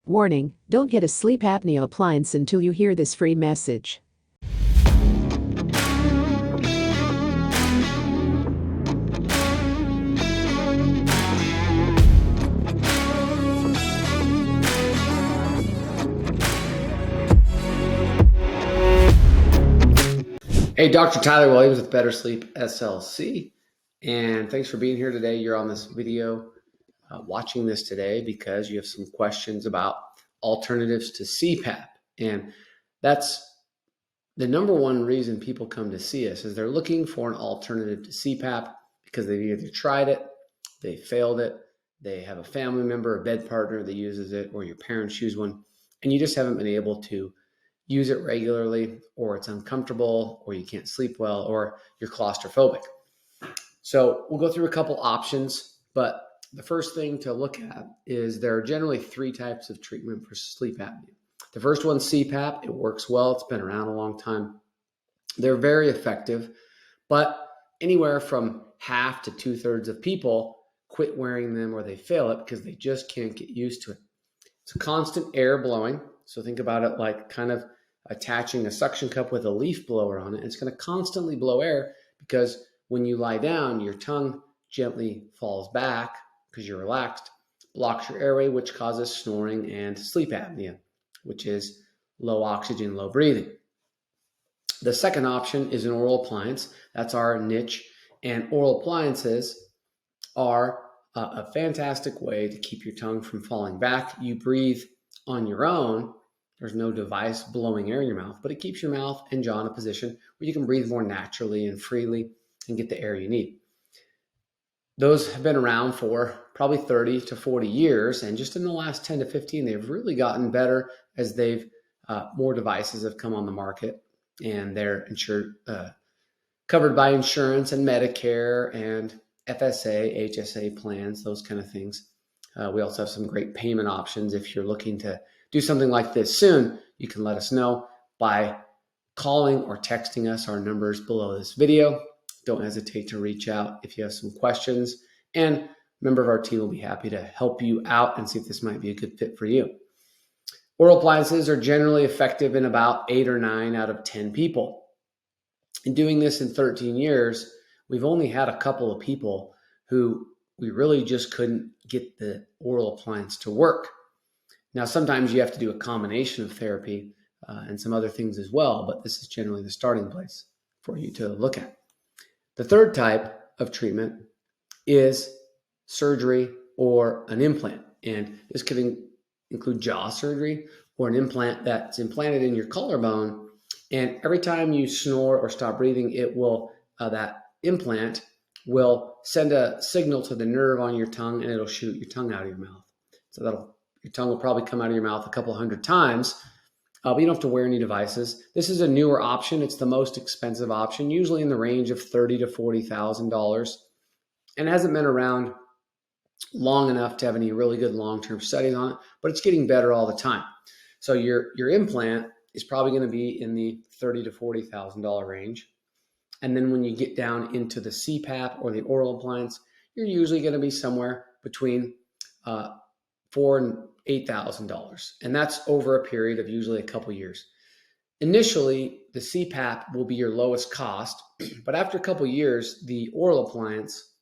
Warning, don't get a sleep apnea appliance until you hear this free message. Hey, Dr. Tyler Williams with Better Sleep SLC, and thanks for being here today. You're on this video, watching this today because you have some questions about alternatives to CPAP, and that's the number one reason people come to see us is they're looking for an alternative to CPAP because they've either tried it, they failed it, they have a family member, a bed partner that uses it, or your parents use one, and you just haven't been able to use it regularly, or it's uncomfortable, or you can't sleep well, or you're claustrophobic. So we'll go through a couple options, but the first thing to look at is there are generally three types of treatment for sleep apnea. The first one's CPAP. It works well. It's been around a long time. They're very effective, but anywhere from half to 2/3 of people quit wearing them or they fail it because they just can't get used to it. It's constant air blowing. So think about it like kind of attaching a suction cup with a leaf blower on it. It's going to constantly blow air because when you lie down, your tongue gently falls back because you're relaxed, blocks your airway, which causes snoring and sleep apnea, which is low oxygen, low breathing. The second option is an oral appliance. That's our niche. And oral appliances are a fantastic way to keep your tongue from falling back. You breathe on your own. There's no device blowing air in your mouth, but it keeps your mouth and jaw in a position where you can breathe more naturally and freely and get the air you need. Those have been around for probably 30 to 40 years. And just in the last 10 to 15, they've really gotten better as more devices have come on the market and they're covered by insurance and Medicare and FSA, HSA plans, those kind of things. We also have some great payment options. If you're looking to do something like this soon, you can let us know by calling or texting us. Our numbers below this video. Don't hesitate to reach out if you have some questions, and a member of our team will be happy to help you out and see if this might be a good fit for you. Oral appliances are generally effective in about 8 or 9 out of 10 people. In doing this in 13 years, we've only had a couple of people who we really just couldn't get the oral appliance to work. Now, sometimes you have to do a combination of therapy and some other things as well, but this is generally the starting place for you to look at. The third type of treatment is surgery or an implant, and this could include jaw surgery or an implant that's implanted in your collarbone, and every time you snore or stop breathing, that implant will send a signal to the nerve on your tongue, and it'll shoot your tongue out of your mouth. So your tongue will probably come out of your mouth a couple hundred times, but you don't have to wear any devices. This is a newer option. It's the most expensive option, usually in the range of $30,000 to $40,000, and it hasn't been around long enough to have any really good long-term studies on it, but it's getting better all the time. So your implant is probably going to be in the $30,000 to $40,000 range. And then when you get down into the CPAP or the oral appliance, you're usually going to be somewhere between $4,000 and $8,000. And that's over a period of usually a couple years. Initially, the CPAP will be your lowest cost, but after a couple years, the oral appliance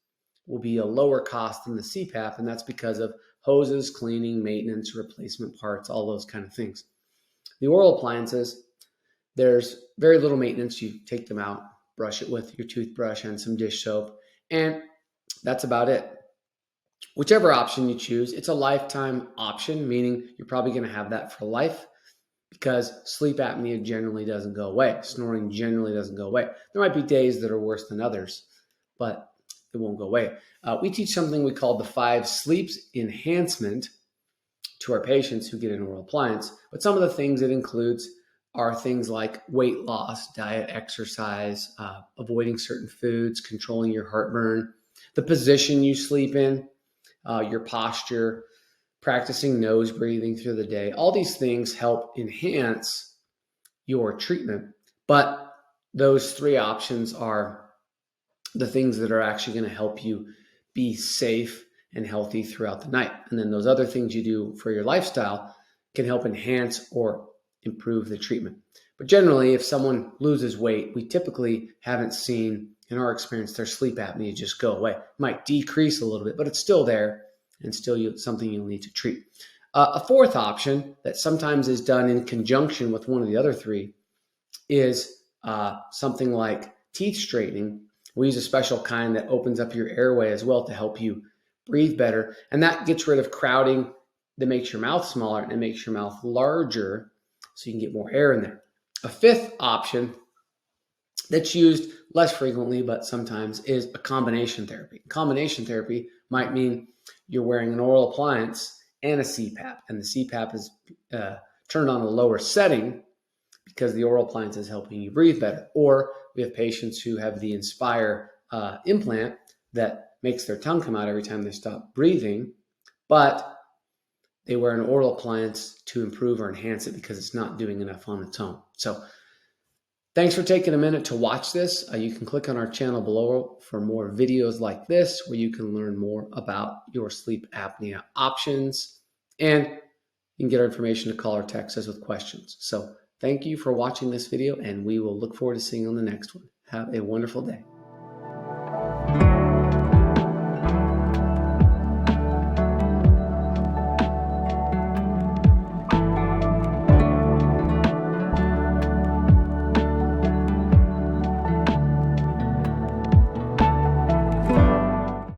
will be a lower cost than the CPAP, and that's because of hoses, cleaning, maintenance, replacement parts, all those kind of things. The oral appliances, there's very little maintenance. You take them out, brush it with your toothbrush and some dish soap, and that's about it. Whichever option you choose, it's a lifetime option, meaning you're probably going to have that for life because sleep apnea generally doesn't go away. Snoring generally doesn't go away. There might be days that are worse than others, but it won't go away. We teach something we call the 5 sleeps enhancement to our patients who get an oral appliance, but some of the things it includes are things like weight loss, diet, exercise, avoiding certain foods, controlling your heartburn, the position you sleep in, your posture, practicing nose breathing through the day. All these things help enhance your treatment, but those 3 options are the things that are actually going to help you be safe and healthy throughout the night. And then those other things you do for your lifestyle can help enhance or improve the treatment. But generally, if someone loses weight, we typically haven't seen, in our experience, their sleep apnea just go away. It might decrease a little bit, but it's still there and still something you'll need to treat. A fourth option that sometimes is done in conjunction with one of the other three is something like teeth straightening. We use a special kind that opens up your airway as well to help you breathe better. And that gets rid of crowding that makes your mouth smaller and it makes your mouth larger so you can get more air in there. A fifth option that's used less frequently, but sometimes, is a combination therapy. Combination therapy might mean you're wearing an oral appliance and a CPAP, and the CPAP is turned on a lower setting because the oral appliance is helping you breathe better. Or we have patients who have the Inspire implant that makes their tongue come out every time they stop breathing, but they wear an oral appliance to improve or enhance it because it's not doing enough on its own. So thanks for taking a minute to watch this. You can click on our channel below for more videos like this, where you can learn more about your sleep apnea options, and you can get our information to call or text us with questions. So thank you for watching this video, and we will look forward to seeing you on the next one. Have a wonderful day.